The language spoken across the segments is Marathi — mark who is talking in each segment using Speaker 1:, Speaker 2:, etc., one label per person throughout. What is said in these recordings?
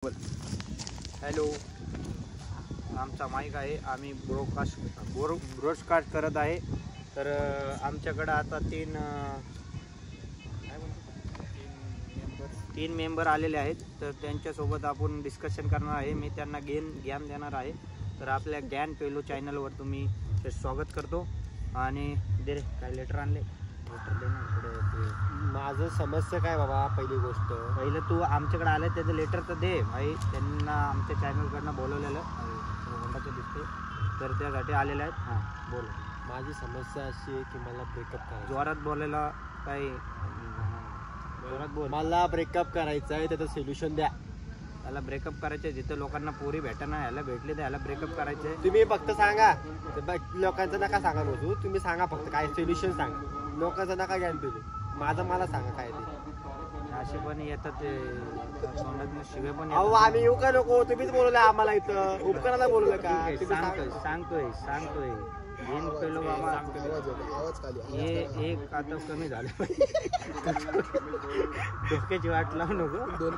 Speaker 1: हॅलो, आमचा माईक आहे. आम्ही ब्रॉडकास्ट करत आहे. तर आमच्याकडं आता तीन मेंबर आलेले आहेत. तर त्यांच्यासोबत आपण डिस्कशन करणार आहे. मी त्यांना ज्ञान देणार आहे. तर आपल्या ज्ञान पेलो चॅनलवर तुम्ही स्वागत करतो. आणि दे रे, काय लेटर आणले? लेटर दे ना इकडे.
Speaker 2: माझं समस्या काय बाबा, पहिली गोष्ट
Speaker 1: पहिलं तू आमच्याकडे आलं त्याचं लेटर तर दे भाई. त्यांना आमच्या चॅनलकडनं बोलवलेलं होंडाचं दिसते, तर त्यासाठी आलेलं आहेत. हां बोल.
Speaker 2: माझी समस्या अशी आहे की मला ब्रेकअप करायचं.
Speaker 1: जोरात बोलायला काही जोरात बोल.
Speaker 2: मला ब्रेकअप करायचं आहे, त्याचं सोल्युशन द्या.
Speaker 1: याला ब्रेकअप करायचं आहे. जिथं लोकांना पोरी भेटना याला भेटले तर याला ब्रेकअप करायचं आहे.
Speaker 2: तुम्ही फक्त सांगा, लोकांचं नका सांगा बसू. तुम्ही सांगा फक्त काय सोल्युशन सांगा. लोकांचं नका ज्ञान पिले, माझं मला सांगा काय ते.
Speaker 1: असे पण येतात ते तोंडात शिवे पण
Speaker 2: अहो
Speaker 1: येतात.
Speaker 2: आम्ही येऊ का नको? तुम्हीच बोलवलं आम्हाला इथं, उपकाराला बोलवलं का?
Speaker 1: सांगतोय गेम पेलो बाबा. हे एक आता कमी झालं. डोक्याची वाट लावू नको.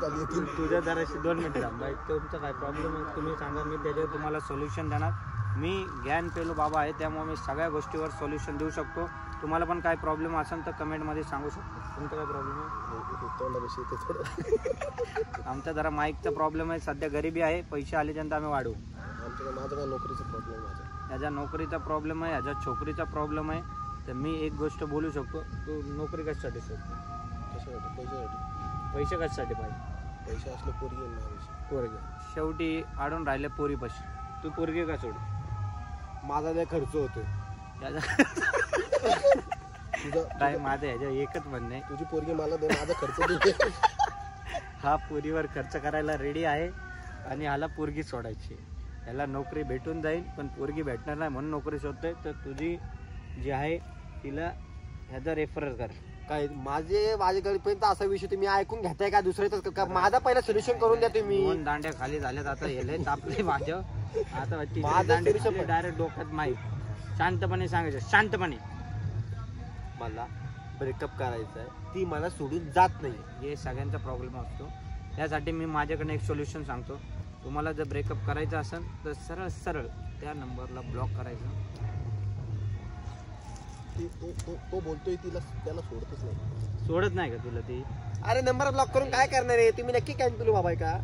Speaker 1: तुझ्या जराशी 2 मिनिटं थांब बाई. तुमचा काय प्रॉब्लेम आहे तुम्ही सांगा, मी त्याच्यावर तुम्हाला सोल्युशन देणार. मी ज्ञान पेलो बाबा आहे, त्यामुळे मी सगळ्या गोष्टीवर सोल्युशन देऊ शकतो. तुम्हाला पण काय प्रॉब्लेम असेल तर कमेंटमध्ये सांगू शकतो. तुमचा काय प्रॉब्लेम आहे? आमचा जरा माईकचा प्रॉब्लेम आहे. सध्या गरिबी आहे, पैसे आल्याच्यानंतर आम्ही वाढवू.
Speaker 2: माझा काय नोकरीचा प्रॉब्लेम आहे.
Speaker 1: ह्याच्या नोकरीचा प्रॉब्लेम आहे, ह्याच्या छोकरीचा प्रॉब्लेम आहे. तर मी एक गोष्ट बोलू शकतो, तू नोकरी कशासाठी शोधतो? पैसे कशासाठी पाहिजे?
Speaker 2: पैसे असले
Speaker 1: पोरगे शेवटी आडून राहिले पोरीपाशी. तू पोरगे का सोड?
Speaker 2: माझा लय खर्च होतोय.
Speaker 1: काय माझं ह्याच्या एकच म्हणणं आहे,
Speaker 2: तुझी पोरगी मला दे, माझा खर्च दे.
Speaker 1: हा पोरीवर खर्च करायला रेडी आहे आणि ह्याला पोरगी सोडायची. ह्याला नोकरी भेटून जाईल पण पोरगी भेटणार नाही म्हणून नोकरी शोधतोय. तर तुझी जी आहे तिला ह्याचा रेफर कर.
Speaker 2: काय माझ्यापर्यंत असा विषय तुम्ही ऐकून घेताय का? दुसऱ्याच माझा पहिला सोल्युशन करून द्या तुम्ही.
Speaker 1: 2 दांड्या खाली झाल्यात आता. हेले तापले माझ्या आता. डायरेक्ट डोक्यात माहीत. शांतपणे सांगायचं, शांतपणे.
Speaker 2: मला ब्रेकअप करायचं आहे, ती मला सोडून जात नाही.
Speaker 1: हे सगळ्यांचा प्रॉब्लेम असतो. त्यासाठी मी माझ्याकडे एक सोल्युशन सांगतो. तुम्हाला जर ब्रेकअप करायचं असेल तर सरळ त्या नंबरला ब्लॉक करायचं.
Speaker 2: तो बोलतोय त्याला सोडतच नाही.
Speaker 1: सोडत नाही का तुला ती?
Speaker 2: अरे नंबर ब्लॉक करून काय करणार आहे तुम्ही? नक्की काय तुला बाबा का?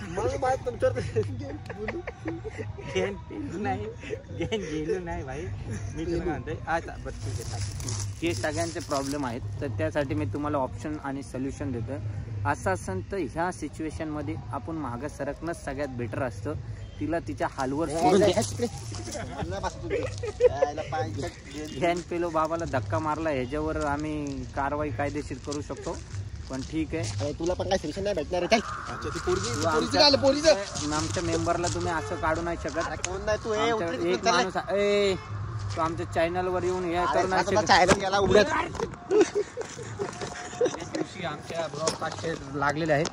Speaker 2: मग तुमच्यावर गेलो नाही भाई. मी तुला म्हणतोय आता बरं ठीक आहे. हे सगळ्यांचे प्रॉब्लेम आहेत. तर त्यासाठी मी तुम्हाला ऑप्शन आणि सोल्युशन देतोय. असं असेल तर ह्या सिच्युएशनमध्ये आपण मागं सरकणंच सगळ्यात बेटर असतं. तिला तिच्या हालवर सोडून ध्यान पेलो बाबाला धक्का मारला, ह्याच्यावर आम्ही कारवाई कायदेशीर करू शकतो. पण ठीक आहे, तुला पण काय सोल्युशन नाही भेटणार आहे.
Speaker 1: आमच्या मेंबरला तुम्ही असं काढू नाही शकत.
Speaker 2: कोण नाही तू?
Speaker 1: एक माणूस तो आमच्या चॅनलवर येऊन हे करू नाही शकत. आमच्या ब्रॉडकास्ट लागलेले आहेत.